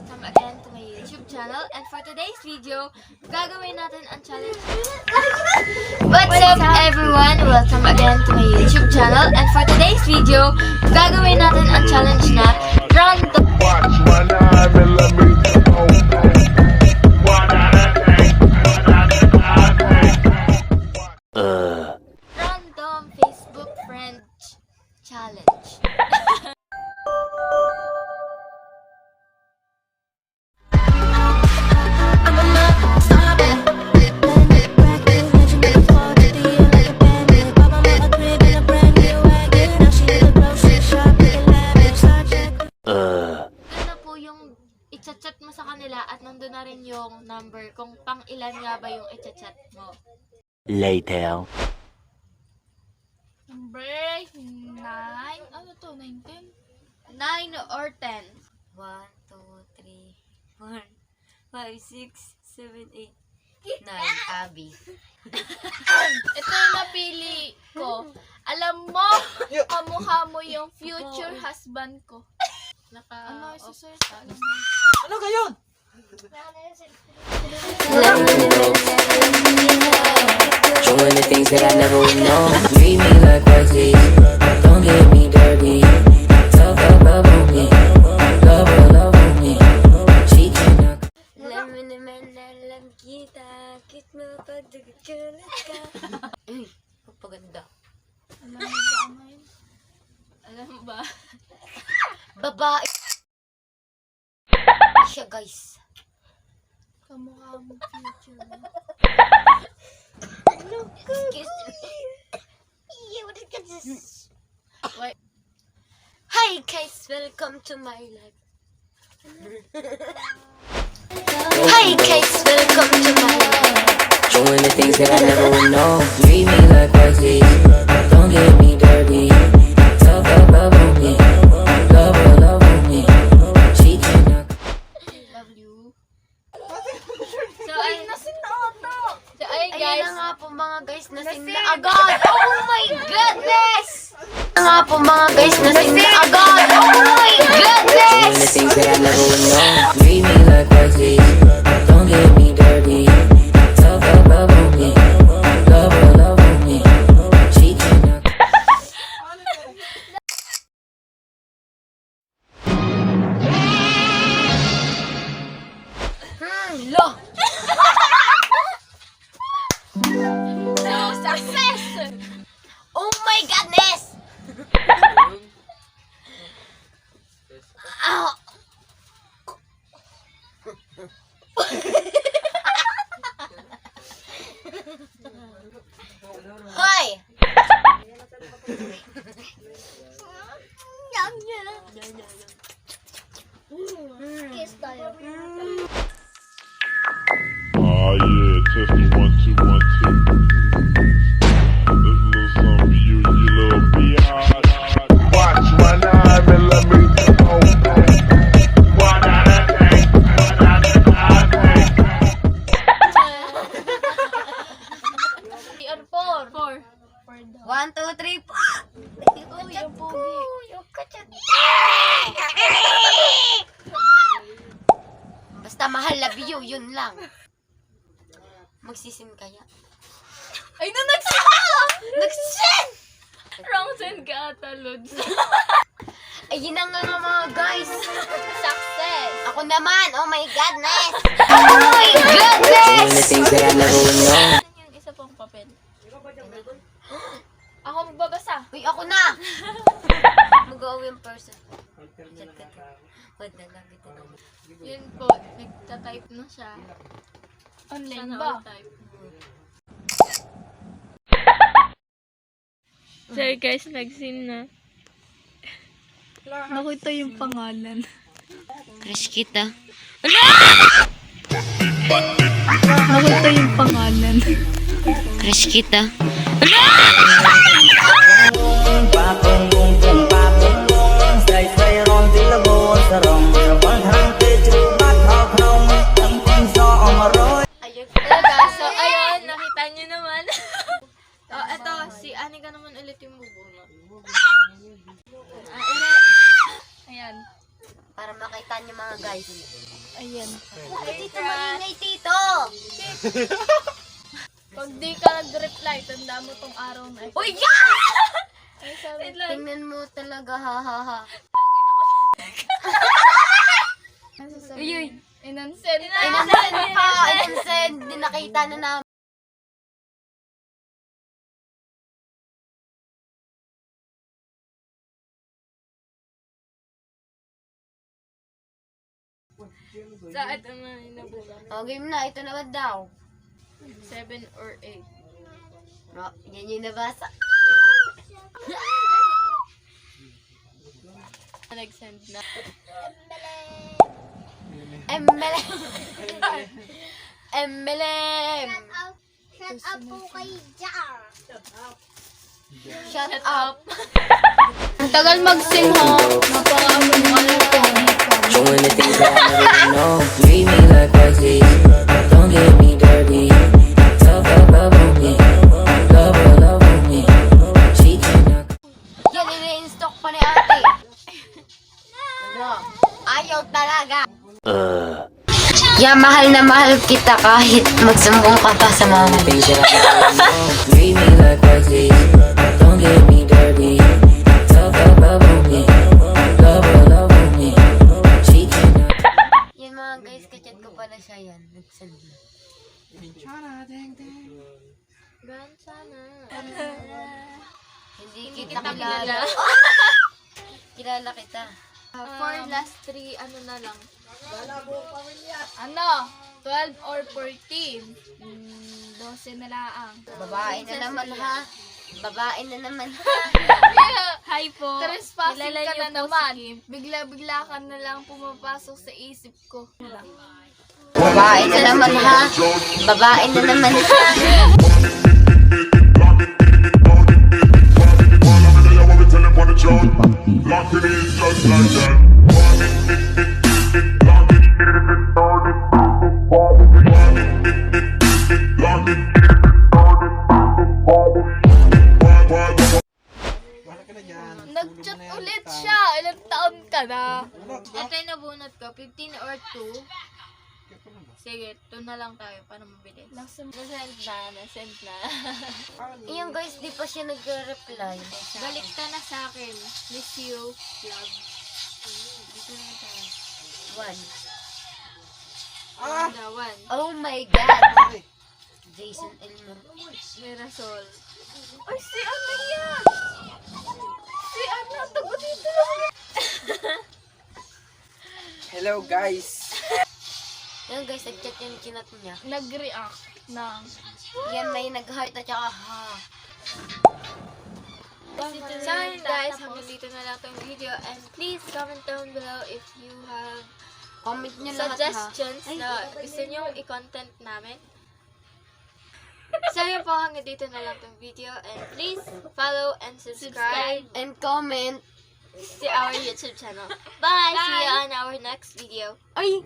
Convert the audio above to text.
welcome again to my YouTube channel. And for today's video, gagawin natin ang challenge. What's up everyone? Welcome again to my YouTube channel. And for today's video, gagawin natin ang challenge na random. Random Facebook friend challenge. I-chat mo sa kanila at nandun na rin yung number kung pang ilan nga ba yung i-chat mo. Later. Number 9, ano to, 9, 10? 9 or 10? 1, 2, 3, 4, 5, 6, 7, 8, 9, Abby. Ito yung napili ko. Alam mo, kamukha mo yung future husband ko. Ano, isa-search? Ano gayon? Showing the things that I never would know. Treat me like crazy. Don't get me dirty. Talk about me. Love me. She cannot. Alam mo naman na alam kita. Kit mo pag nagkalat ka. Uy, pagpaganda. Alam mo ba ano yun? Alam mo ba? Babae. Siya guys. Kamukha mo future mo. Excuse me. Wait. Hi guys, welcome to my life. Hi guys, welcome to my life. Showing the things that I never would know. Treat me like crazy. Don't get me dirty. Talk about me. Love me. She cannot. Love you. So ay nasin na ata. So ay guys. Ayun na nga po mga guys, nasin na agad. Oh my goodness. Ayun nga po mga guys, nasin na agad. Oh my goodness. Showing the things that I never would know. Treat me like crazy. Don't get me dirty. Talk about me. Love me. She cannot. Lo. So success. Oh my goodness. Ow. Hoy! Kiss tayo. Oh yeah, testing 1, 2, 1, 2. This little song for you, you little biatch. Watch my 9mm. Four. 1, 2, 3, 4. Oh, yung pogi. Yung kachat. Basta mahal love you, yun lang. Magsisim kaya? Ay, na nagsin! Nagsin! Wrong send ka ata, Lods. Ayun na nga mga guys. Success! Ako naman, oh my godness! Oh my goodness! Showing the things that I never would know. Yung isa pang papel. Ako magbabasa. Uy, ako na! Mag-awi yung person. Chat ka to. Wag na lang ito na. Yun po, nagtatype na siya. Online ba? Sorry guys, nag-sim na. Nakita yung pangalan. Crush kita. Nakita yung pangalan. Crush kita. Ayun talaga. So, ayun, nakita nyo naman. Oh, eto, si Anika naman ulit yung bubunot. Ayan. Para makita niyo mga mga guys. Ayan. Ay, Tito, maingay, Tito! Pag di ka nag-reply, tanda mo tong araw na ito. Uy, yeah! Ay, sabi. Tingnan mo talaga, ha, ha, ha. Uy, uy. Inansend. Inansend pa, inansend. Di nakita na namin. Saan naman inabulan? O, game na. Ito naman daw. 7 or 8. O, yan yung nabasa. Nag-send na. MLM. MLM. Shut up po kay Jar. Shut up. Ang tagal mag-sing ha. Napaka-ano mo Doing the things that I never know. Treat me like Wesley. Don't get me dirty. Love, love, love on me. Love, love, love on me. She cannot. Yan, ini-instock pa ni ate. Ano? Ayaw talaga. Yeah, mahal na mahal kita kahit magsumbong ka pa sa mama. Things that I never know. Treat me like Wesley. Don't get me dirty. Love, love, love on me. Love, love, love on me. She cannot. Yan mga guys, kachat ko pala siya yan. Nagsend na. Gan sana. Hindi kita kilala. Kilala kita. For last 3, ano na lang? Ano? 12 or 14? 12 na lang. Babae na naman ha. Babae na naman ha. Hi po. Trespassing ka na naman. Bigla-bigla ka na lang pumapasok sa isip ko. Babae na naman ha. Babae na naman ha. Lock it in just like that. Wala ka na dyan. Nag-chat ulit siya. Ilang taon ka na? Wala. Ito yung nabunot ko. 15 or 2. Sige, 2 na lang tayo para mabilis. Nasend na. Yung guys, di pa siya nagre-reply. Balik ka na sa akin. Miss you. Love. One. Ah! One. Oh my God. Ay, Jason Elmer. Mirasol. Ay, si ano yan? Si ano? Tago dito lang. hello guys. Yan guys, nag-chat yung kinat niya. Nag-react ng... Yan, may nag-heart at saka ha. So yun guys, hanggang dito na lang tong video. And please comment down below if you have Comment niyo lahat ha. suggestions na gusto nyo i-content namin. So yun po, hanggang dito na lang tong video. And please follow and subscribe And comment. to our YouTube channel. Bye! See you on our next video. Ay!